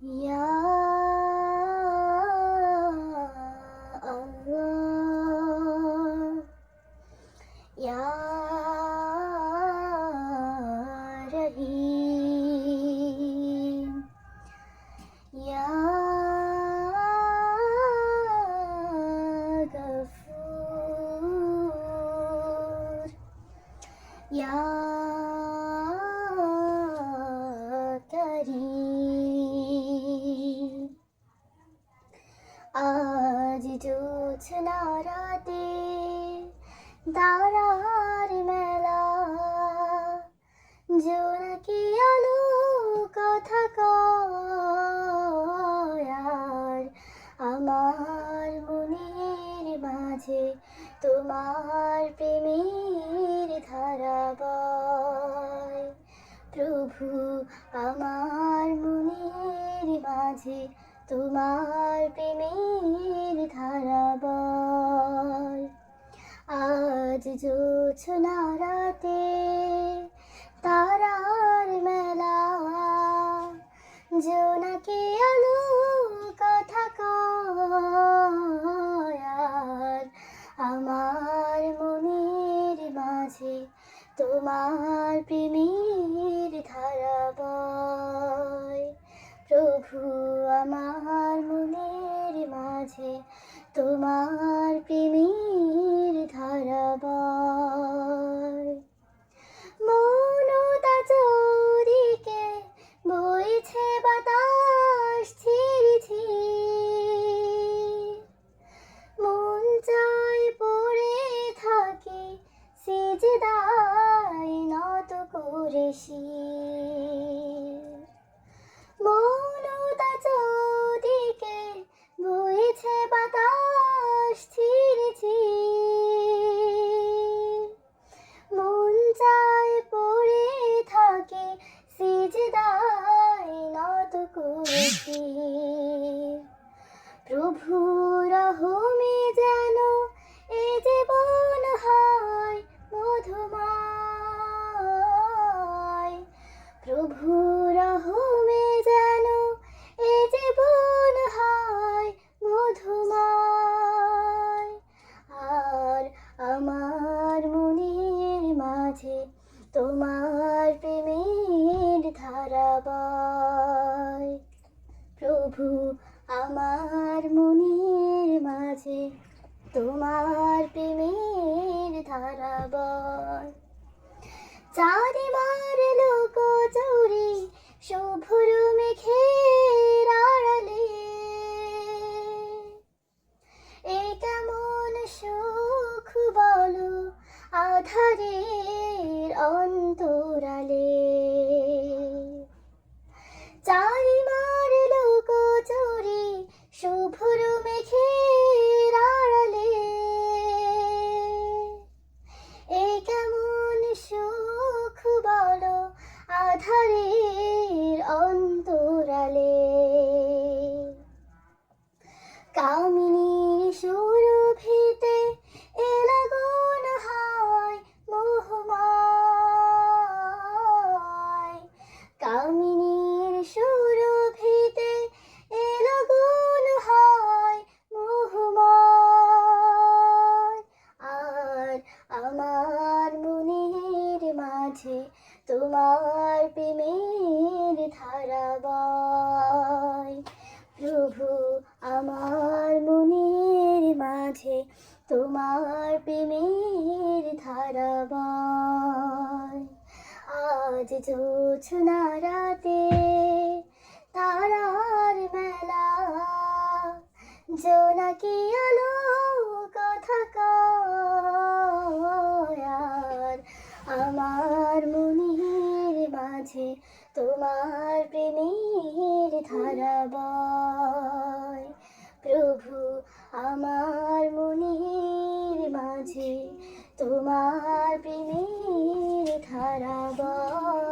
ইয়া আল্লাহ, ইয়া রহিম, ইয়া গফুর, ইয়া করিম। আজ জোছনা রাতে তারার মেলা, জোনাকি আলো কথা কয়, আর আমার মনের মাঝে তোমার প্রেমের ধারা বয়। প্রভু, আমার মনের মাঝে তোমার প্রেমের ধারা বয়। আজ জোছনা রাতে তারার মেলা, জোনাকি আলো কথা কয়, আর আমার মনের মাঝে তোমার প্রেমের ধারা বয়। প্রভু, আমার মনের মাঝে তোমার প্রেমের ধারা বয়। মৌনতা চরিকে বইছে বাতাস ঝিরি ঝিরি, মন চায় পড়ে থাকে সিজদায় নত করে শির। মৌনতা চরিকে বইছে বাতাস ঝিরি ঝিরি, মন চায় পড়ে থাকে সিজদায় নত করে শির। প্রভু, রহমে যেন এ জীবন হয় মধুময়। প্রভু, রহমে যেন এ জীবন হয় মধুময়, আর আমার মনের মাঝে তোমার প্রেমের ধারা বয়। প্রভু, আমার মনের মাঝে তোমার প্রেমের ধারা বয়। চারিবার লোক চুরি শুভ্র মেঘের আড়ালে, এ কেমন সুখ বলো আধারের অন্তরালে। চারিবার লোক চুরি শুভ্র মেঘের আড়ালে, এ কেমন সুখ বলো আধারের অন্তরালে। কামিনীর সুরভিতে এ লগন হয় মোহময়। কামিনীর সুরভিতে এ লগন হয় মোহময়, আর আমার মনের মাঝে তোমার প্রেমের ধারা বয়। প্রভু, আমার মনের মাঝে তোমার প্রেমের ধারা বয়। আজ জোছনা রাতে তারার মেলা, জোনাকি আলো কথা কয়, আর আমার মনের মাঝে তোমার প্রেমের ধারা বয়। প্রভু, আমার মনের মাঝে তোমার প্রেমের ধারা বয়।